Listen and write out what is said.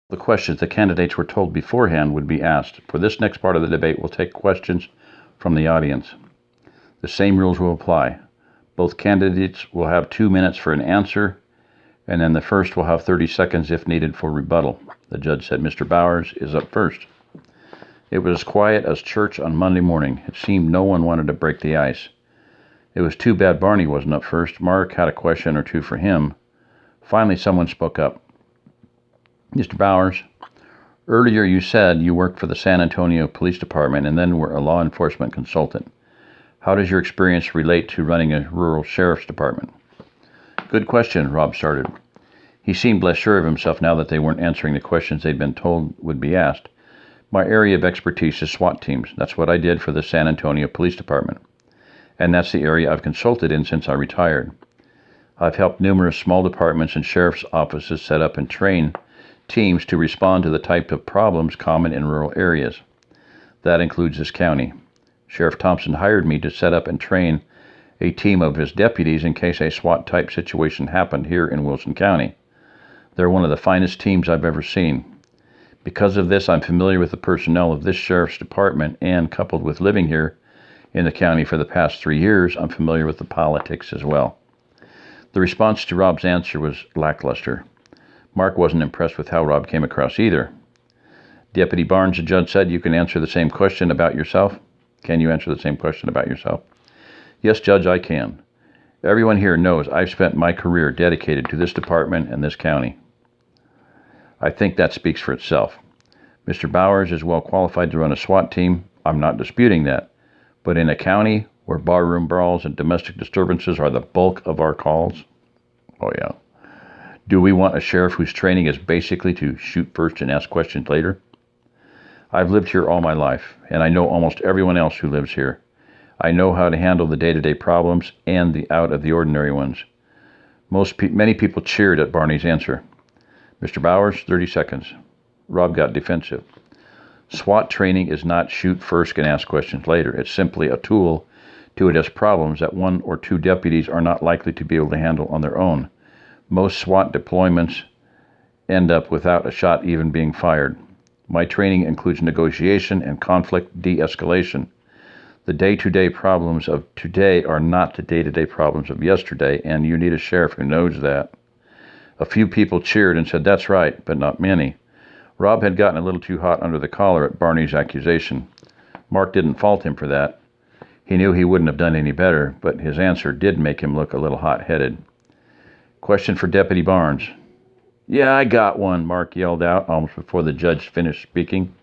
The questions the candidates were told beforehand would be asked. For this next part of the debate, we'll take questions from the audience. The same rules will apply. Both candidates will have 2 minutes for an answer, and then the first will have 30 seconds if needed for rebuttal. The judge said Mr. Bowers is up first. It was as quiet as church on Monday morning. It seemed no one wanted to break the ice. It was too bad Barney wasn't up first. Mark had a question or two for him. Finally, someone spoke up. Mr. Bowers, earlier you said you worked for the San Antonio Police Department and then were a law enforcement consultant. How does your experience relate to running a rural sheriff's department? Good question, Rob started. He seemed less sure of himself now that they weren't answering the questions they'd been told would be asked. My area of expertise is SWAT teams. That's what I did for the San Antonio Police Department. And that's the area I've consulted in since I retired. I've helped numerous small departments and sheriff's offices set up and train teams to respond to the type of problems common in rural areas. That includes this county. Sheriff Thompson hired me to set up and train a team of his deputies in case a SWAT-type situation happened here in Wilson County. They're one of the finest teams I've ever seen. Because of this, I'm familiar with the personnel of this sheriff's department, and coupled with living here in the county for the past 3 years, I'm familiar with the politics as well. The response to Rob's answer was lackluster. Mark wasn't impressed with how Rob came across either. Deputy Barnes, the judge said, you can answer the same question about yourself. Can you answer the same question about yourself? Yes, Judge, I can. Everyone here knows I've spent my career dedicated to this department and this county. I think that speaks for itself. Mr. Bowers is well qualified to run a SWAT team. I'm not disputing that. But in a county where barroom brawls and domestic disturbances are the bulk of our calls, oh yeah, do we want a sheriff whose training is basically to shoot first and ask questions later? I've lived here all my life, and I know almost everyone else who lives here. I know how to handle the day-to-day problems and the out-of-the-ordinary ones. Many people cheered at Barney's answer. Mr. Bowers, 30 seconds. Rob got defensive. SWAT training is not shoot first and ask questions later. It's simply a tool to address problems that 1 or 2 deputies are not likely to be able to handle on their own. Most SWAT deployments end up without a shot even being fired. My training includes negotiation and conflict de-escalation. The day-to-day problems of today are not the day-to-day problems of yesterday, and you need a sheriff who knows that. A few people cheered and said, that's right, but not many. Rob had gotten a little too hot under the collar at Barney's accusation. Mark didn't fault him for that. He knew he wouldn't have done any better, but his answer did make him look a little hot-headed. Question for Deputy Barnes. Yeah, I got one, Mark yelled out almost before the judge finished speaking.